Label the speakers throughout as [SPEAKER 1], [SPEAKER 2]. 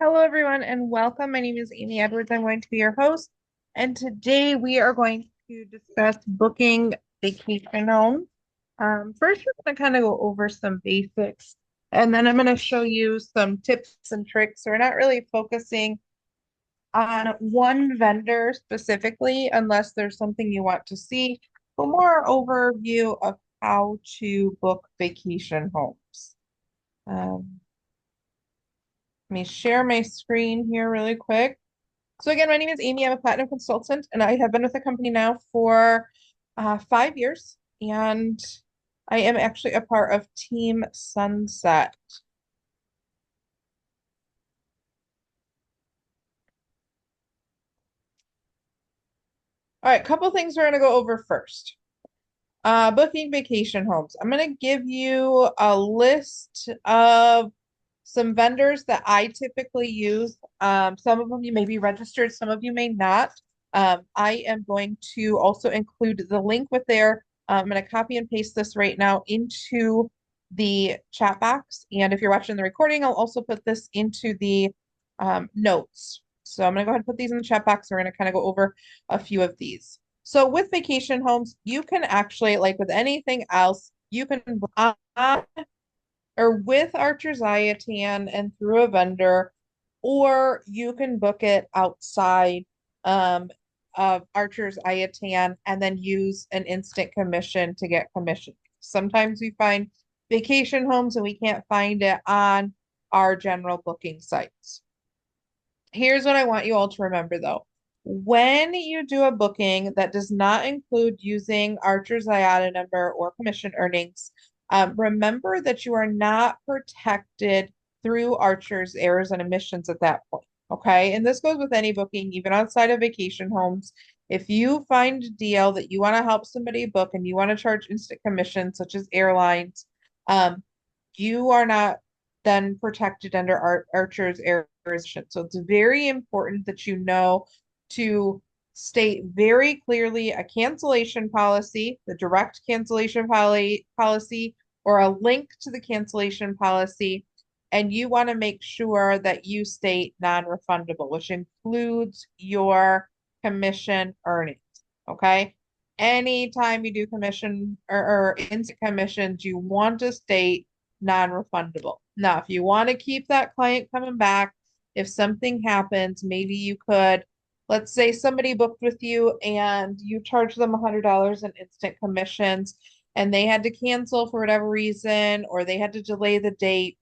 [SPEAKER 1] Hello, everyone, and welcome. My name is Amy Edwards. I'm going to be your host, and today we are going to discuss booking vacation homes. First, we're going to kind of go over some basics, and then I'm going to show you some tips and tricks. So we're not really focusing on one vendor specifically, unless there's something you want to see, but more overview of how to book vacation homes. Um, Let me share my screen here really quick. So again, my name is Amy. I'm a platinum consultant, and I have been with the company now for 5 years. And I am actually a part of Team Sunset. All right, a couple things we're going to go over first. Booking vacation homes. I'm going to give you a list of some vendors that I typically use. Some of them you may be registered, some of you may not. I am going to also include the link with there. I'm going to copy and paste this right now into the chat box. And if you're watching the recording, I'll also put this into the notes. So I'm going to go ahead and put these in the chat box. We're going to kind of go over a few of these. So with vacation homes, you can actually, like with anything else, you can on or with Archer's Iatan and through a vendor, or you can book it outside um, of Archer's Iatan and then use an instant commission to get commission. Sometimes we find vacation homes and we can't find it on our general booking sites. Here's what I want you all to remember though. When you do a booking that does not include using Archer's IATA number or commission earnings, remember that you are not protected through Archer's errors and omissions at that point. Okay. And this goes with any booking, even outside of vacation homes. If you find a deal that you want to help somebody book and you want to charge instant commission, such as airlines, um, you are not then protected under Archer's errors. So it's very important that you know to state very clearly a cancellation policy, the direct cancellation policy, or a link to the cancellation policy. And you want to make sure that you state non-refundable, which includes your commission earnings. Okay. Anytime you do commission or instant commissions, you want to state non-refundable. Now, if you want to keep that client coming back, if something happens, maybe you could, let's say somebody booked with you and you charge them $100 in instant commissions and they had to cancel for whatever reason or they had to delay the date.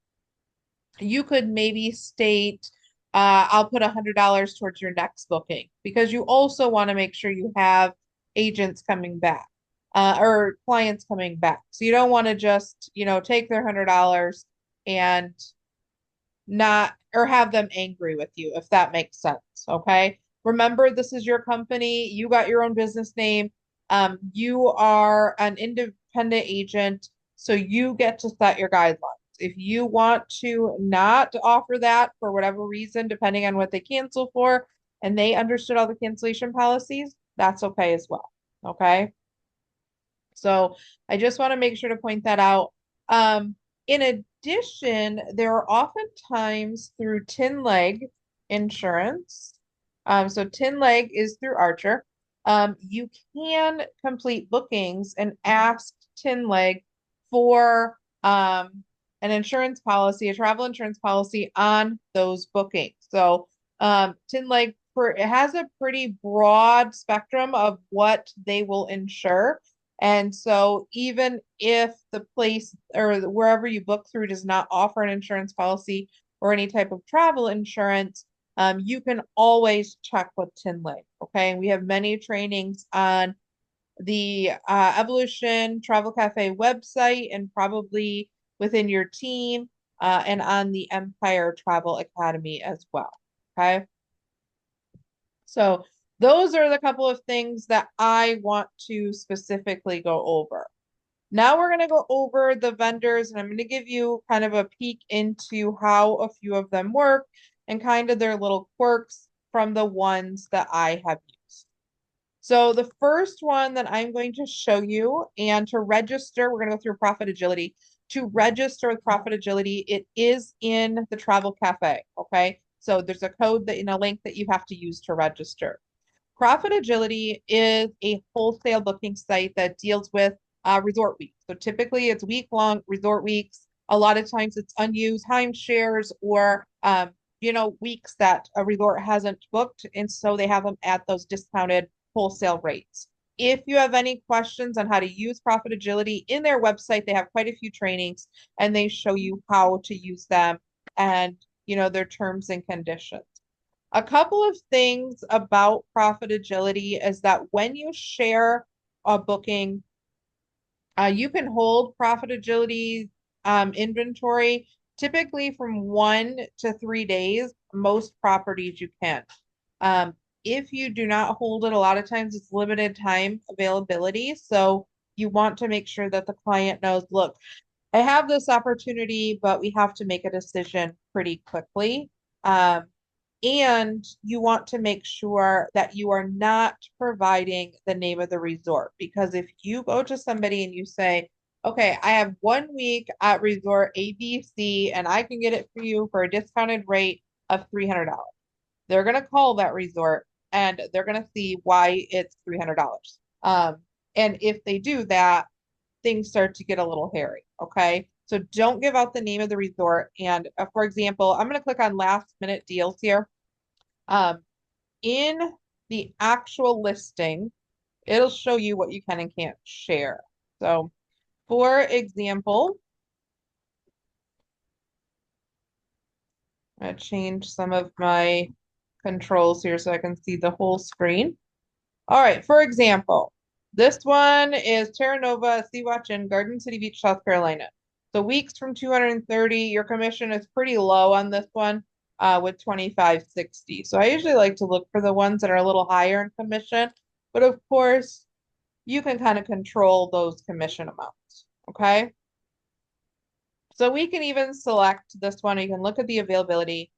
[SPEAKER 1] You could maybe state, I'll put $100 towards your next booking because you also want to make sure you have agents coming back or clients coming back. So you don't want to just, take their $100 and not or have them angry with you, if that makes sense. Okay. Remember, this is your company. You got your own business name. You are an independent agent, so you get to set your guidelines. If you want to not offer that for whatever reason, depending on what they cancel for, and they understood all the cancellation policies, that's okay as well. Okay. So I just want to make sure to point that out. In addition, there are oftentimes through Tin Leg insurance. So Tin Leg is through Archer. You can complete bookings and ask Tin Leg for an insurance policy, a travel insurance policy on those bookings. So Tin Leg it has a pretty broad spectrum of what they will insure. And so even if the place or wherever you book through does not offer an insurance policy or any type of travel insurance, you can always check with Tin Leg. Okay. And we have many trainings on the Evolution Travel Cafe website and probably within your team and on the Empire Travel Academy as well. Okay. So those are the couple of things that I want to specifically go over. Now we're going to go over the vendors and I'm going to give you kind of a peek into how a few of them work and kind of their little quirks from the ones that I have used. So the first one that I'm going to show you and to register, we're going to go through Profitagility. To register with Profitagility, it is in the Travel Cafe, okay? So there's a code that in a link that you have to use to register. Profitagility is a wholesale booking site that deals with resort weeks. So typically it's week-long resort weeks. A lot of times it's unused timeshares or weeks that a resort hasn't booked, and so they have them at those discounted wholesale rates. If you have any questions on how to use Profitagility in their website, they have quite a few trainings and they show you how to use them and their terms and conditions. A couple of things about Profitagility is that when you share a booking, you can hold Profitagility inventory typically from 1 to 3 days. Most properties you can. Um, if you do not hold it, a lot of times it's limited time availability. So you want to make sure that the client knows, look, I have this opportunity, but we have to make a decision pretty quickly. And you want to make sure that you are not providing the name of the resort, because if you go to somebody and you say, okay, I have 1 week at resort ABC and I can get it for you for a discounted rate of $300. They're going to call that resort and they're going to see why it's $300. And if they do that, things start to get a little hairy. Okay. So don't give out the name of the resort. And for example, I'm going to click on last minute deals here. In the actual listing, it'll show you what you can and can't share. So for example, I'm going to change some of my controls here so I can see the whole screen. All right, for example, this one is Terra Nova Sea Watch in Garden City Beach, South Carolina. So weeks from 230, your commission is pretty low on this one with 25.60. So I usually like to look for the ones that are a little higher in commission, but of course, you can kind of control those commission amounts, okay? So we can even select this one. You can look at the availability.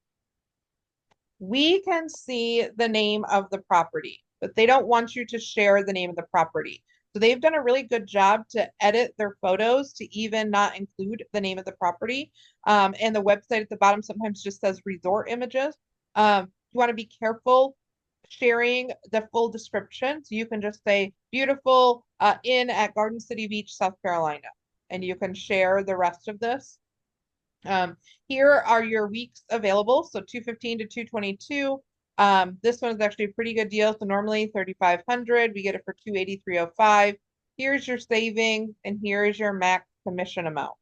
[SPEAKER 1] We can see the name of the property, but they don't want you to share the name of the property. So they've done a really good job to edit their photos to even not include the name of the property. And the website at the bottom sometimes just says resort images. You want to be careful sharing the full description. So you can just say beautiful inn at Garden City Beach, South Carolina, and you can share the rest of this. Here are your weeks available. So 215 to 222. This one is actually a pretty good deal. So normally 3,500, we get it for 283.05. Here's your savings, and here is your max commission amount.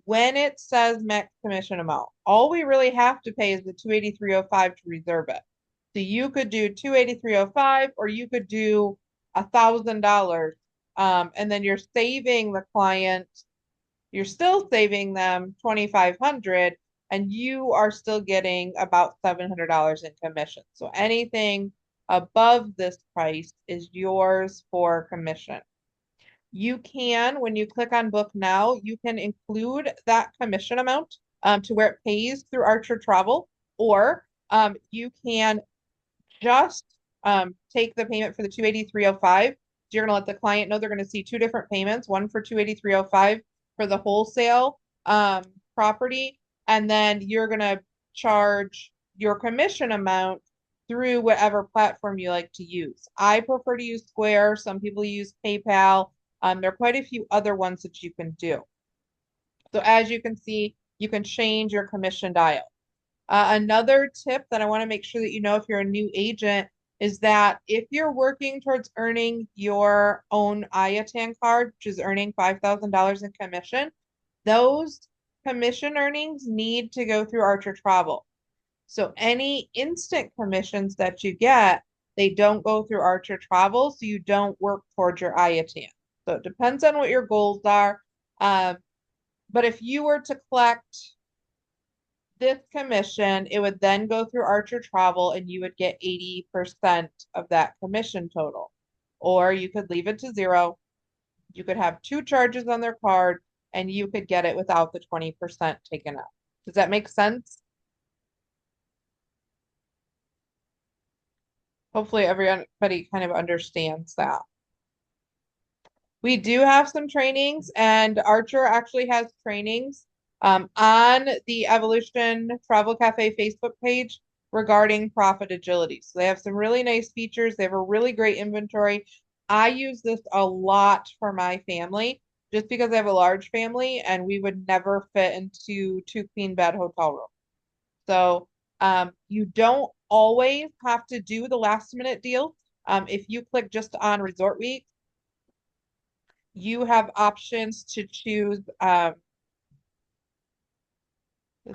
[SPEAKER 1] When it says max commission amount, all we really have to pay is the 283.05 to reserve it. So you could do 283.05, or you could do $1,000, and then you're saving the client. You're still saving them 2,500, and you are still getting about $700 in commission. So anything above this price is yours for commission. You can, when you click on book now, you can include that commission amount to where it pays through Archer Travel, or you can just take the payment for the 283.05. So you're going to let the client know they're going to see two different payments, one for 283.05 for the wholesale property, and then you're going to charge your commission amount through whatever platform you like to use. I prefer to use Square. Some people use PayPal. There are quite a few other ones that you can do. So as you can see, you can change your commission dial. Another tip that I want to make sure that you know if you're a new agent is that if you're working towards earning your own IATAN card, which is earning $5,000 in commission, those commission earnings need to go through Archer Travel. So any instant commissions that you get, they don't go through Archer Travel, so you don't work towards your IATAN. So it depends on what your goals are. But if you were to collect this commission, it would then go through Archer Travel and you would get 80% of that commission total. Or you could leave it to zero. You could have two charges on their card and you could get it without the 20% taken out. Does that make sense? Hopefully everybody kind of understands that. We do have some trainings, and Archer actually has trainings on the Evolution Travel Cafe Facebook page regarding Profitagility. So they have some really nice features. They have a really great inventory. I use this a lot for my family just because I have a large family and we would never fit into two queen bed hotel rooms. So you don't always have to do the last minute deal. If you click just on Resort Week, you have options to choose. Did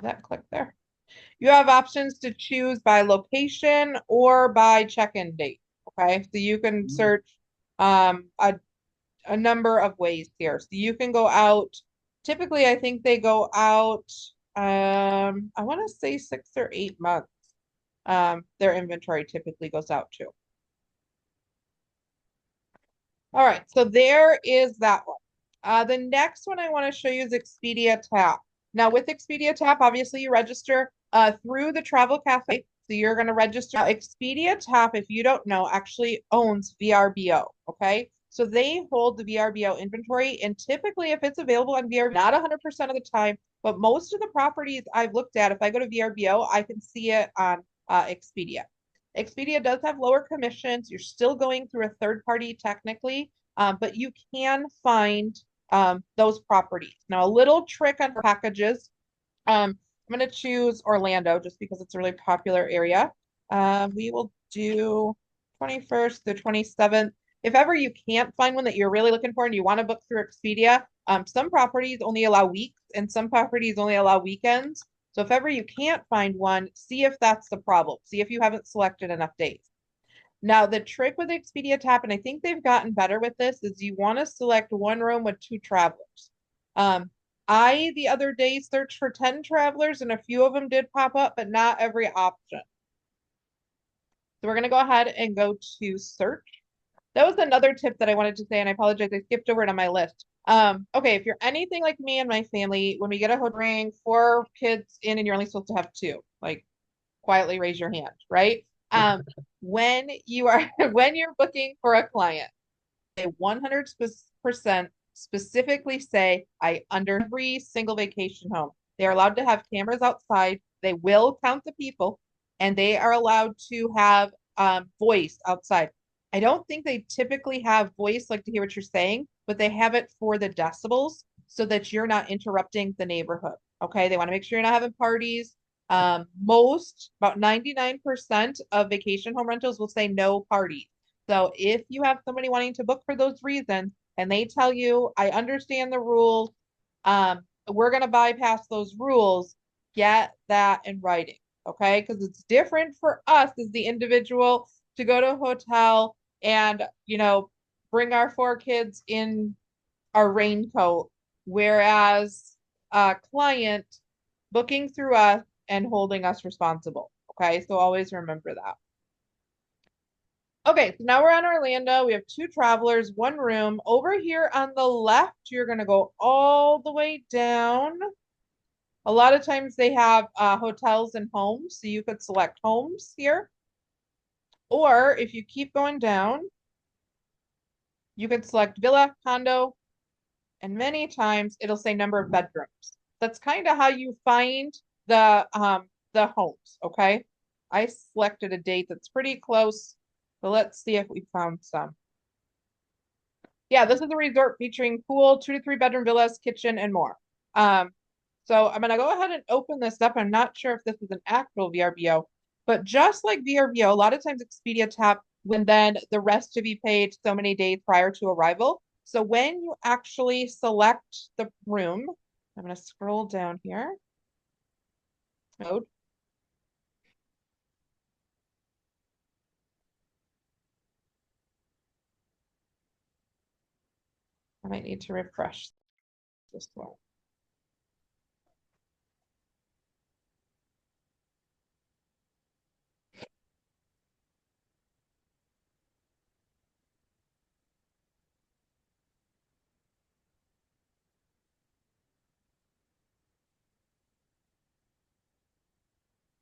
[SPEAKER 1] that click there? You have options to choose by location or by check-in date. Okay, so you can search um, a number of ways here. So you can go out. Typically, I think they go out. I want to say 6 or 8 months. Their inventory typically goes out to. All right, so there is that one. The next one I want to show you is Expedia Taap. Now, with Expedia Taap, obviously you register through the Travel Cafe. So you're going to register. Now, Expedia Taap, if you don't know, actually owns VRBO. Okay. So they hold the VRBO inventory. And typically, if it's available on VRBO, not 100% of the time, but most of the properties I've looked at, if I go to VRBO, I can see it on Expedia. Expedia does have lower commissions. You're still going through a third party technically, but you can find those properties. Now, a little trick on packages. I'm going to choose Orlando just because it's a really popular area. We will do 21st to 27th. If ever you can't find one that you're really looking for and you want to book through Expedia, some properties only allow weeks and some properties only allow weekends. So if ever you can't find one, see if that's the problem. See if you haven't selected enough days. Now, the trick with Expedia Tap, and I think they've gotten better with this, is you want to select one room with 2 travelers. I, the other day, searched for 10 travelers and a few of them did pop up, but not every option. So we're going to go ahead and go to search. That was another tip that I wanted to say, and I apologize, I skipped over it on my list. Okay, if you're anything like me and my family, when we get a hotel ring, 4 kids in, and you're only supposed to have 2, like quietly raise your hand, right? When you are when you're booking for a client, they 100% specifically say I under every single vacation home. They are allowed to have cameras outside. They will count the people, and they are allowed to have voice outside. I don't think they typically have voice like to hear what you're saying, but they have it for the decibels so that you're not interrupting the neighborhood. Okay, they want to make sure you're not having parties. About 99% of vacation home rentals will say no parties. So if you have somebody wanting to book for those reasons and they tell you, I understand the rules, we're going to bypass those rules, get that in writing. Okay. Because it's different for us as the individual to go to a hotel and, bring our 4 kids in our raincoat, whereas a client booking through us and holding us responsible. Okay. So always remember that. Okay, so now we're on Orlando. We have 2 travelers, 1 room. Over here on the left, you're going to go all the way down. A lot of times they have hotels and homes, so you could select homes here. Or if you keep going down, you could select villa, condo, and many times it'll say number of bedrooms. That's kind of how you find the homes, okay? I selected a date that's pretty close, but let's see if we found some. Yeah, this is a resort featuring pool, 2 to 3 bedroom villas, kitchen, and more. So I'm gonna go ahead and open this up. I'm not sure if this is an actual VRBO, but just like VRBO, a lot of times Expedia Tap when then the rest to be paid so many days prior to arrival. So when you actually select the room, I'm gonna scroll down here. Mode. I might need to refresh this one.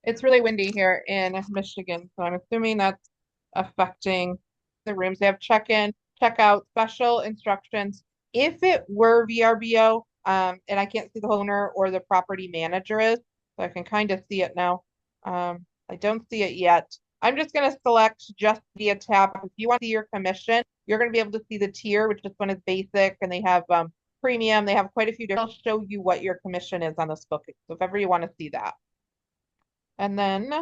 [SPEAKER 1] It's really windy here in Michigan, so I'm assuming that's affecting the rooms. They have check-in, check-out, special instructions. If it were VRBO, and I can't see the owner or the property manager is, so I can kind of see it now. I don't see it yet. I'm just going to select just via Taap. If you want to see your commission, you're going to be able to see the tier, which this one is basic, and they have premium. They have quite a few. They'll show you what your commission is on this booking. So if ever you want to see that. And then,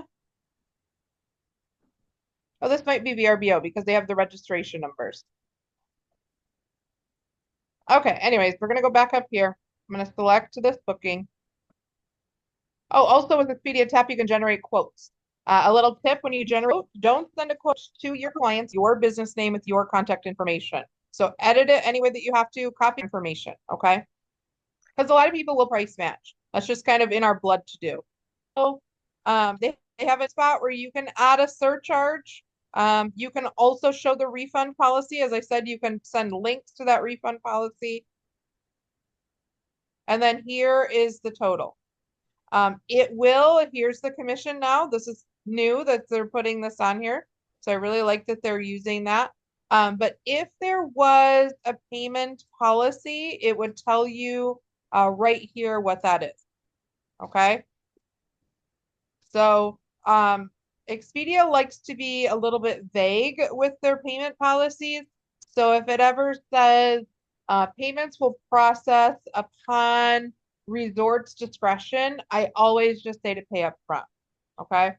[SPEAKER 1] oh, this might be VRBO because they have the registration numbers. Okay, anyways, we're going to go back up here. I'm going to select this booking. Oh, also with Expedia Taap, you can generate quotes. A little tip when you generate, don't send a quote to your clients, your business name with your contact information. So edit it any way that you have to, copy information, okay? Because a lot of people will price match. That's just kind of in our blood to do. So they have a spot where you can add a surcharge. You can also show the refund policy. As I said, you can send links to that refund policy. And then here is the total. Here's the commission now. This is new that they're putting this on here. So I really like that they're using that. But if there was a payment policy, it would tell you right here what that is. Okay. So Expedia likes to be a little bit vague with their payment policies. So if it ever says payments will process upon resort's discretion, I always just say to pay up front. Okay.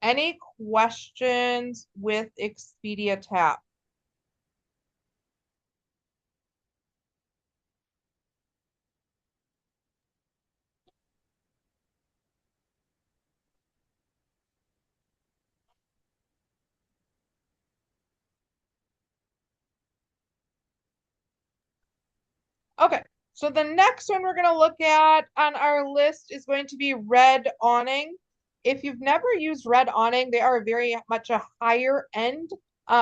[SPEAKER 1] Any questions with Expedia Taap? Okay, so the next one we're going to look at on our list is going to be Red Awning. If you've never used Red Awning, they are very much a higher end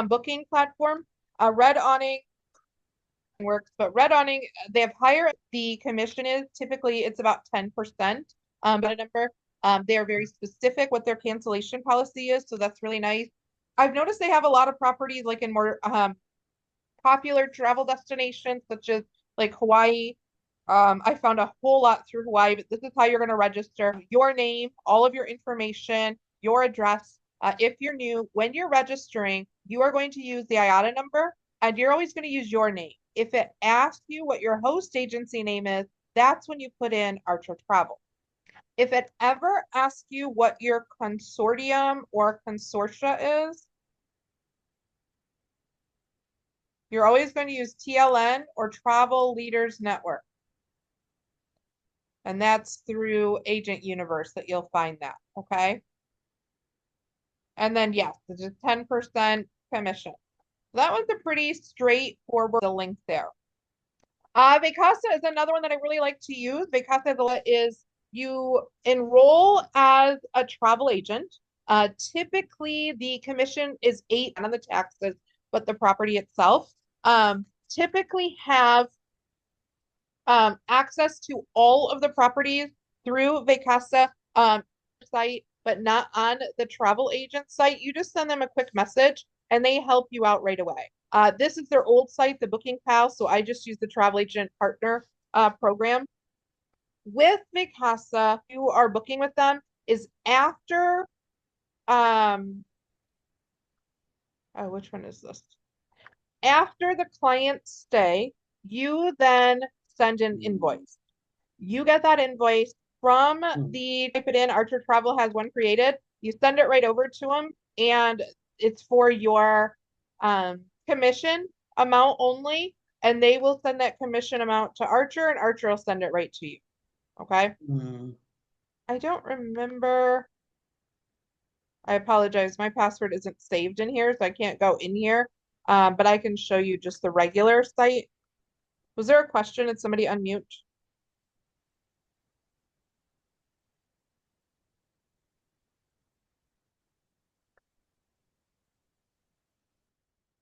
[SPEAKER 1] booking platform. Red Awning works, but Red Awning, they have higher, the commission is typically it's about 10%. But number, they are very specific what their cancellation policy is, so that's really nice. I've noticed they have a lot of properties like in more popular travel destinations such as like Hawaii. I found a whole lot through Hawaii, but this is how you're going to register your name, all of your information, your address. If you're new, when you're registering, you are going to use the IATA number and you're always going to use your name. If it asks you what your host agency name is, that's when you put in Archer Travel. If it ever asks you what your consortium or consortia is, you're always going to use TLN or Travel Leaders Network. And that's through Agent Universe that you'll find that, okay? And then, yes, it's just 10% commission. That one's a pretty straightforward link there. Vacasa is another one that I really like to use. Vacasa is you enroll as a travel agent. Typically, the commission is 8 on the taxes, but the property itself. Typically have access to all of the properties through Vacasa site, but not on the travel agent site. You just send them a quick message and they help you out right away. This is their old site, the Booking Pal, so I just use the travel agent partner program. With Vacasa, you are booking with them is after which one is this? After the client stay, you then send an invoice. You get that invoice from the type it in. Archer Travel has one created. You send it right over to them, and it's for your commission amount only, and they will send that commission amount to Archer, and Archer will send it right to you. Okay. I don't remember. I apologize. My password isn't saved in here, so I can't go in here. But I can show you just the regular site. Was there a question? Did somebody unmute?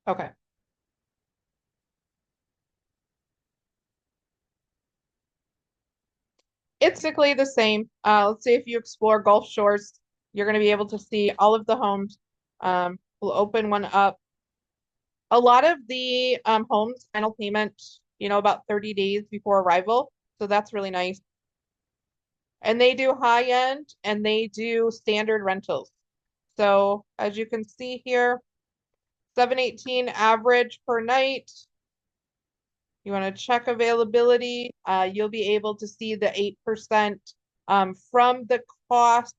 [SPEAKER 1] Okay. It's basically the same. Let's say if you explore Gulf Shores, you're going to be able to see all of the homes. We'll open one up. A lot of the homes, final payment about 30 days before arrival. So that's really nice. And they do high end and they do standard rentals. So as you can see here, 718 average per night. You want to check availability. You'll be able to see the 8% from the cost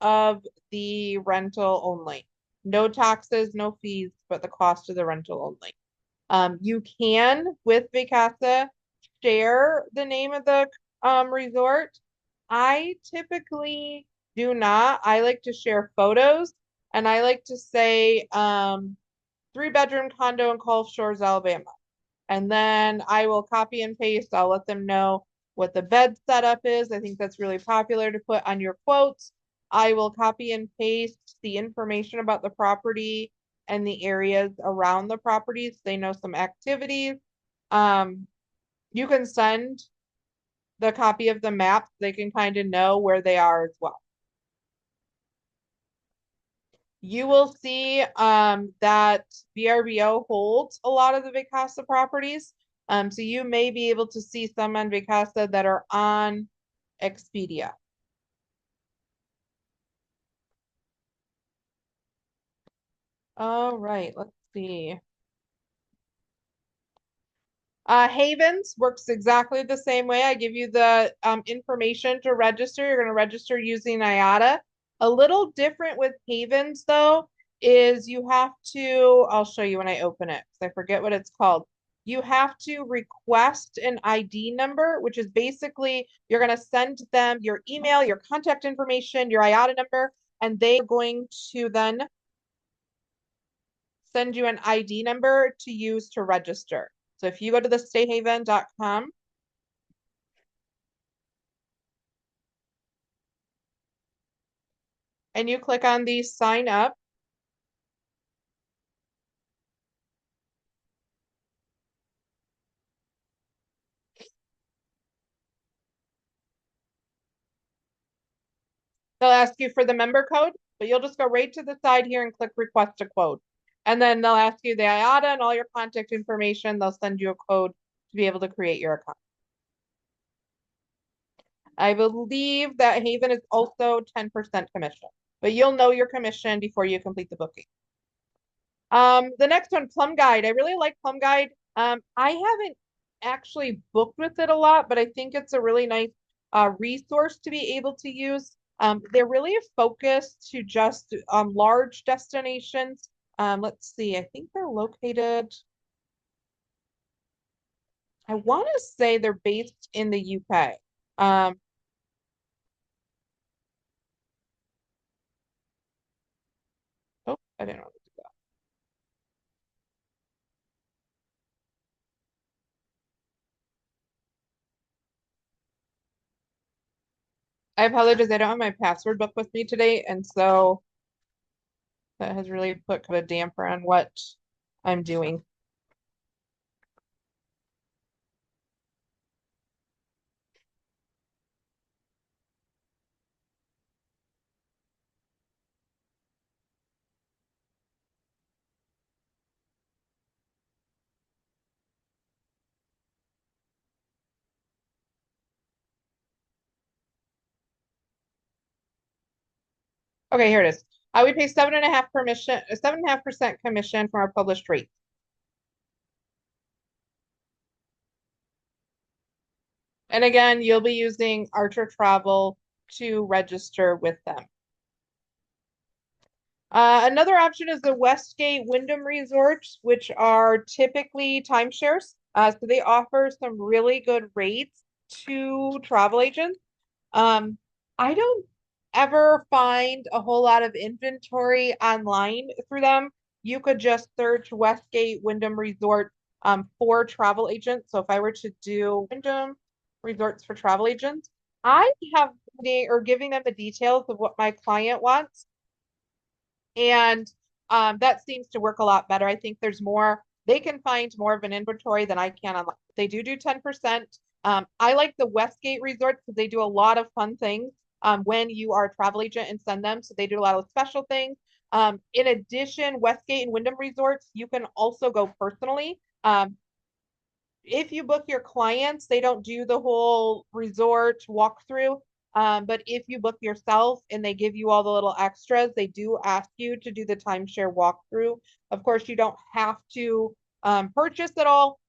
[SPEAKER 1] of the rental only. No taxes, no fees, but the cost of the rental only. You can, with Vacasa, share the name of the resort. I typically do not. I like to share photos, and I like to say 3-bedroom condo in Gulf Shores, Alabama. And then I will copy and paste. I'll let them know what the bed setup is. I think that's really popular to put on your quotes. I will copy and paste the information about the property and the areas around the properties. They know some activities. You can send the copy of the map. They can kind of know where they are as well. You will see that VRBO holds a lot of the Vacasa properties. So you may be able to see some on Vacasa that are on Expedia. All right, let's see. Havens works exactly the same way. I give you the information to register. You're going to register using IATA. A little different with Havens, though, is you have to, I'll show you when I open it because I forget what it's called. You have to request an ID number, which is basically you're going to send them your email, your contact information, your IATA number, and they're going to then send you an ID number to use to register. So if you go to the stayhaven.com and you click on the sign up, they'll ask you for the member code, but you'll just go right to the side here and click request a code. And then they'll ask you the IATA and all your contact information. They'll send you a code to be able to create your account. I believe that Haven is also 10% commission, but you'll know your commission before you complete the booking. The next one, Plum Guide. I really like Plum Guide. I haven't actually booked with it a lot, but I think it's a really nice resource to be able to use. They're really focused to just large destinations. Let's see, I think they're located, I want to say they're based in the UK. Oh, I didn't know. I apologize, I don't have my password book with me today, and so that has really put kind of a damper on what I'm doing. Okay, here it is. We pay 7.5% commission from our published rate. And again, you'll be using Archer Travel to register with them. Another option is the Westgate Wyndham resorts, which are typically timeshares. So they offer some really good rates to travel agents. I don't ever find a whole lot of inventory online through them. You could just search Westgate Wyndham Resort for travel agents. So if I were to do Wyndham Resorts for travel agents, I have or giving them the details of what my client wants. And that seems to work a lot better. I think there's more, they can find more of an inventory than I can online. They do 10%. I like the Westgate resorts because they do a lot of fun things when you are a travel agent and send them. So they do a lot of special things. In addition, Westgate and Wyndham resorts, you can also go personally. if you book your clients, they don't do the whole resort walkthrough. But if you book yourself and they give you all the little extras, they do ask you to do the timeshare walkthrough. Of course, you don't have to purchase it all,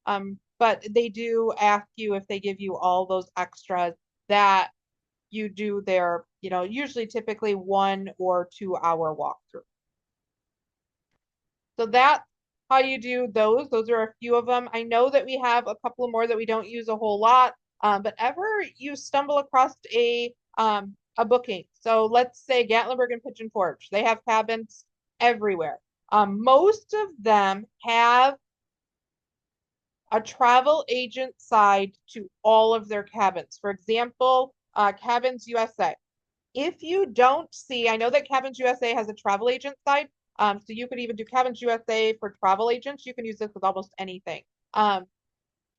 [SPEAKER 1] but they do ask you if they give you all those extras that you do their, usually typically 1 or 2 hour walkthrough. So that's how you do those. Those are a few of them. I know that we have a couple more that we don't use a whole lot, but ever you stumble across a booking. So let's say Gatlinburg and Pigeon Forge, they have cabins everywhere. Most of them have a travel agent side to all of their cabins. For example, Cabins USA. If you don't see, I know that Cabins USA has a travel agent side. So you could even do Cabins USA for travel agents. You can use this with almost anything.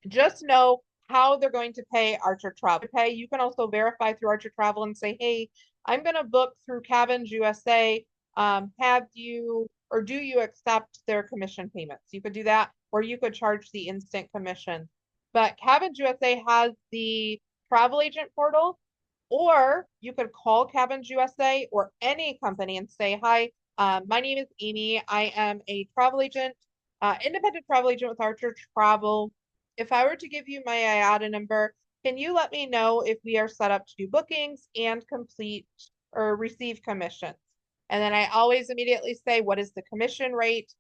[SPEAKER 1] Just know how they're going to pay Archer Travel. You can also verify through Archer Travel and say, hey, I'm going to book through Cabins USA. Have you or do you accept their commission payments? You could do that, or you could charge the instant commission. But Cabins USA has the travel agent portal, or you could call Cabins USA or any company and say, hi, my name is Amy. I am a travel agent, independent travel agent with Archer Travel. If I were to give you my IATA number, can you let me know if we are set up to do bookings and complete or receive commissions? And then I always immediately say, what is the commission rate?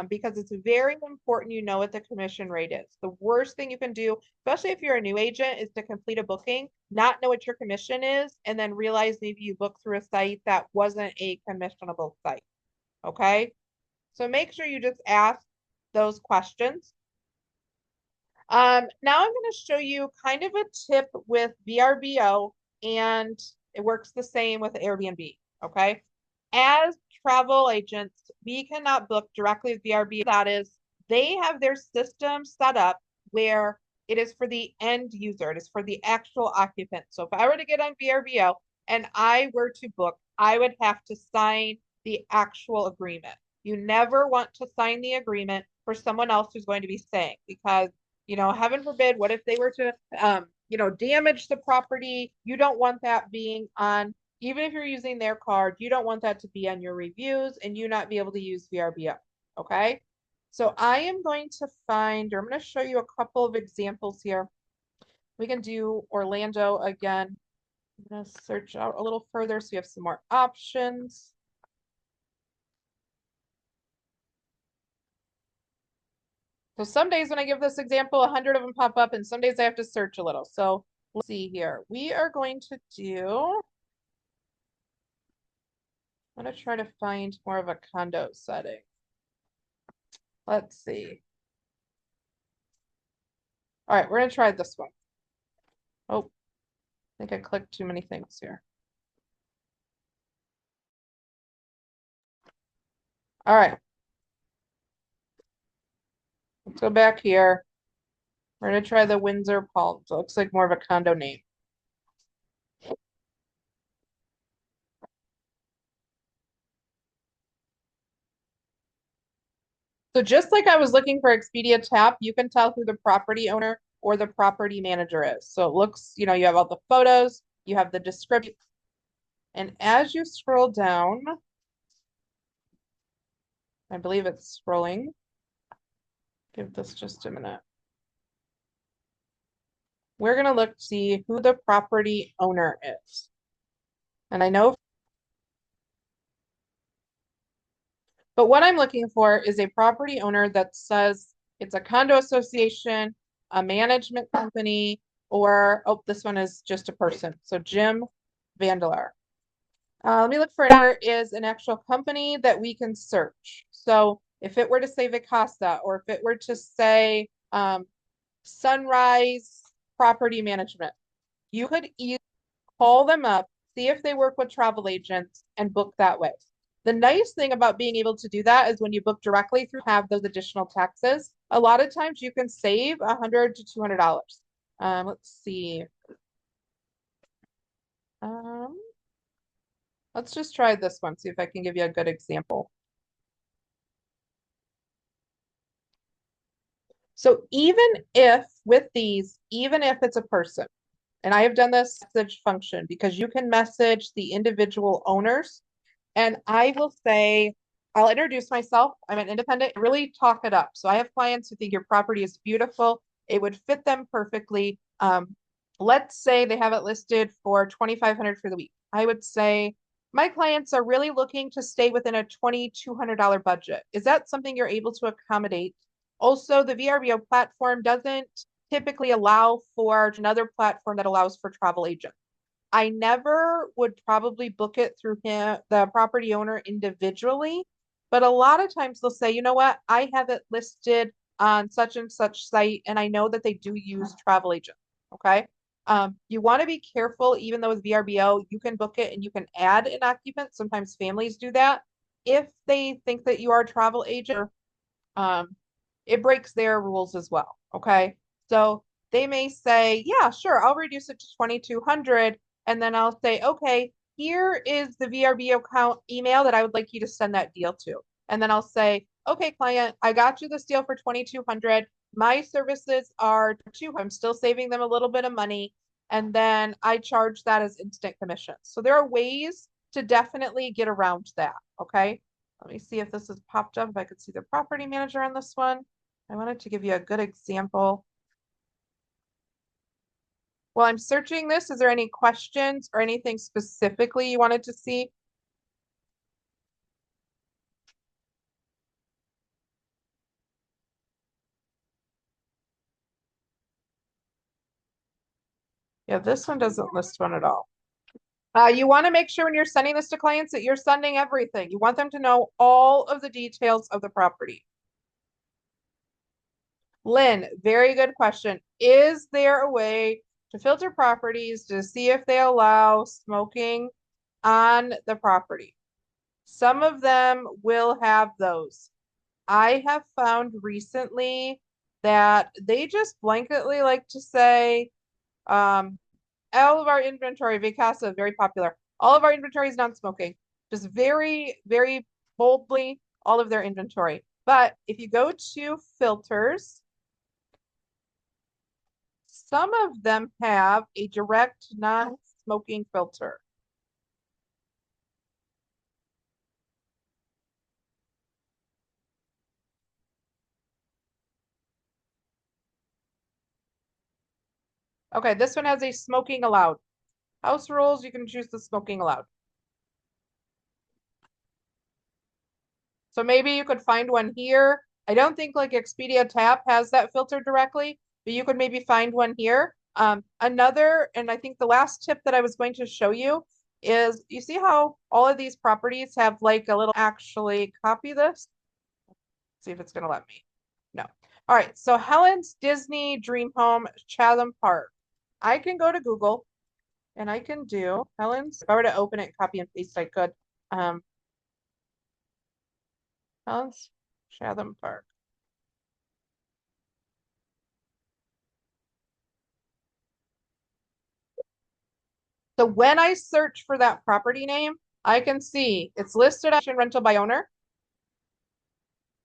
[SPEAKER 1] Because it's very important you know what the commission rate is. The worst thing you can do, especially if you're a new agent, is to complete a booking, not know what your commission is, and then realize maybe you booked through a site that wasn't a commissionable site. Okay? So make sure you just ask those questions. Now I'm going to show you kind of a tip with VRBO, and it works the same with Airbnb. Okay? As travel agents, we cannot book directly with VRBO. That is, they have their system set up where it is for the end user. It is for the actual occupant. So if I were to get on VRBO and I were to book, I would have to sign the actual agreement. You never want to sign the agreement for someone else who's going to be staying, because, heaven forbid, what if they were to, damage the property? You don't want that being on, even if you're using their card, you don't want that to be on your reviews and you not be able to use VRBO. Okay. So I am going to find, or I'm going to show you a couple of examples here. We can do Orlando again. I'm going to search out a little further so you have some more options. So some days when I give this example, 100 of them pop up, and some days I have to search a little. So let's see here. We are going to do, I'm going to try to find more of a condo setting. Let's see. All right, we're going to try this one. Oh, I think I clicked too many things here. All right. Let's go back here. We're going to try the Windsor Palms. It looks like more of a condo name. So just like I was looking for Expedia Taap, you can tell who the property owner or the property manager is. So it looks, you have all the photos, you have the description. And as you scroll down, I believe it's scrolling. Give this just a minute. We're going to look to see who the property owner is. And I know, but what I'm looking for is a property owner that says it's a condo association, a management company, or, oh, this one is just a person. So Jim Vandelar. Let me look for another is an actual company that we can search. So if it were to say Vacasa, or if it were to say Sunrise Property Management, you could either call them up, see if they work with travel agents, and book that way. The nice thing about being able to do that is when you book directly through have those additional taxes, a lot of times you can save $100 to $200. Let's see. Let's just try this one, see if I can give you a good example. So even if with these, even if it's a person, and I have done this message function because you can message the individual owners and I will say, I'll introduce myself. I'm an independent, really talk it up. So I have clients who think your property is beautiful. It would fit them perfectly. Let's say they have it listed for 2,500 for the week. I would say, my clients are really looking to stay within a $2,200 budget. Is that something you're able to accommodate? Also, the VRBO platform doesn't typically allow for another platform that allows for travel agents. I never would probably book it through him, the property owner individually, but a lot of times they'll say, you know what, I have it listed on such and such site, and I know that they do use travel agents. Okay. You want to be careful, even though with VRBO, you can book it and you can add an occupant. Sometimes families do that. If they think that you are a travel agent, um, it breaks their rules as well. Okay. So they may say, yeah, sure, I'll reduce it to 2,200. And then I'll say, okay, here is the VRBO account email that I would like you to send that deal to. And then I'll say, okay, client, I got you this deal for 2,200. My services are two. I'm still saving them a little bit of money. And then I charge that as instant commission. So there are ways to definitely get around that. Okay. Let me see if this has popped up, if I could see the property manager on this one. I wanted to give you a good example. While I'm searching this, is there any questions or anything specifically you wanted to see? Yeah, this one doesn't list one at all. You want to make sure when you're sending this to clients that you're sending everything. You want them to know all of the details of the property. Lynn, very good question. Is there a way to filter properties to see if they allow smoking on the property? Some of them will have those. I have found recently that they just blanketly like to say, all of our inventory, Vacasa, very popular. All of our inventory is non-smoking. Just very, very boldly, all of their inventory. But if you go to filters, some of them have a direct non-smoking filter. Okay, this one has a smoking allowed. House rules, you can choose the smoking allowed. So maybe you could find one here. I don't think like Expedia Taap has that filter directly, but you could maybe find one here. Another, and I think the last tip that I was going to show you is you see how all of these properties have like a little actually copy this. See if it's going to let me. No. All right. So Helen's Disney Dream Home Chatham Park. I can go to Google and I can do Helen's. If I were to open it, copy and paste, I could. Helen's Chatham Park. So when I search for that property name, I can see it's listed as rental by owner.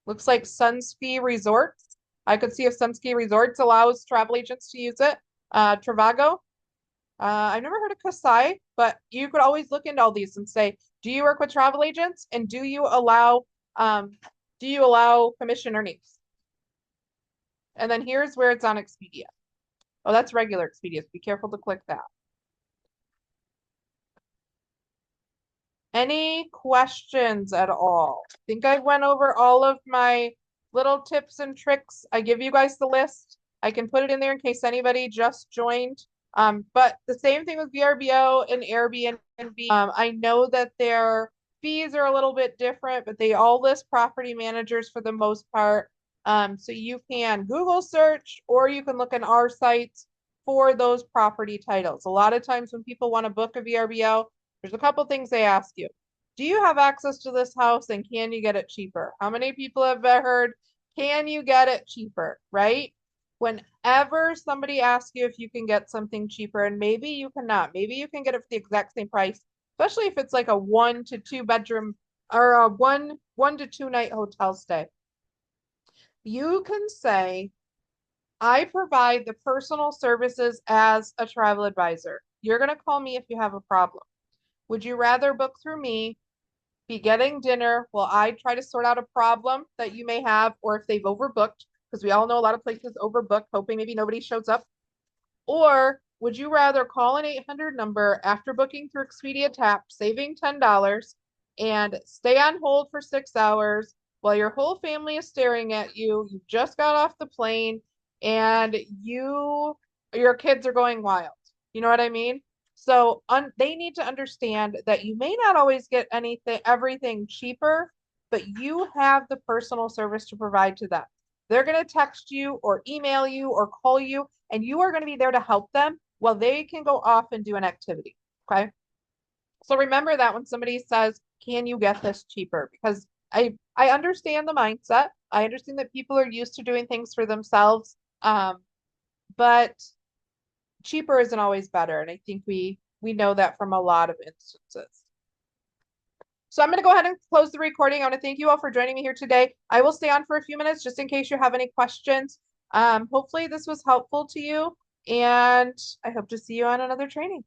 [SPEAKER 1] Looks like Sunski Resorts. I could see if Sunski Resorts allows travel agents to use it. Travago. I've never heard of Kasai, but you could always look into all these and say, do you work with travel agents and do you allow commission earnings? And then here's where it's on Expedia. Oh, that's regular Expedia. So be careful to click that. Any questions at all? I think I went over all of my little tips and tricks. I give you guys the list. I can put it in there in case anybody just joined. But the same thing with VRBO and Airbnb. I know that their fees are a little bit different, but they all list property managers for the most part. So you can Google search or you can look in our sites for those property titles. A lot of times when people want to book a VRBO, there's a couple things they ask you. Do you have access to this house and can you get it cheaper? How many people have heard, can you get it cheaper, right? Whenever somebody asks you if you can get something cheaper, and maybe you cannot, maybe you can get it for the exact same price, especially if it's like a 1 to 2 bedroom or a one to two night hotel stay. You can say, I provide the personal services as a travel advisor. You're going to call me if you have a problem. Would you rather book through me, be getting dinner while I try to sort out a problem that you may have, or if they've overbooked, because we all know a lot of places overbook, hoping maybe nobody shows up? Or would you rather call an 800 number after booking through Expedia Taap, saving $10, and stay on hold for 6 hours while your whole family is staring at you? You just got off the plane and your kids are going wild. You know what I mean? So they need to understand that you may not always get everything cheaper, but you have the personal service to provide to them. They're going to text you or email you or call you, and you are going to be there to help them while they can go off and do an activity. Okay. So remember that when somebody says, can you get this cheaper? Because I understand the mindset. I understand that people are used to doing things for themselves. But cheaper isn't always better. And I think we know that from a lot of instances. So I'm going to go ahead and close the recording. I want to thank you all for joining me here today. I will stay on for a few minutes just in case you have any questions. Hopefully this was helpful to you, and I hope to see you on another training.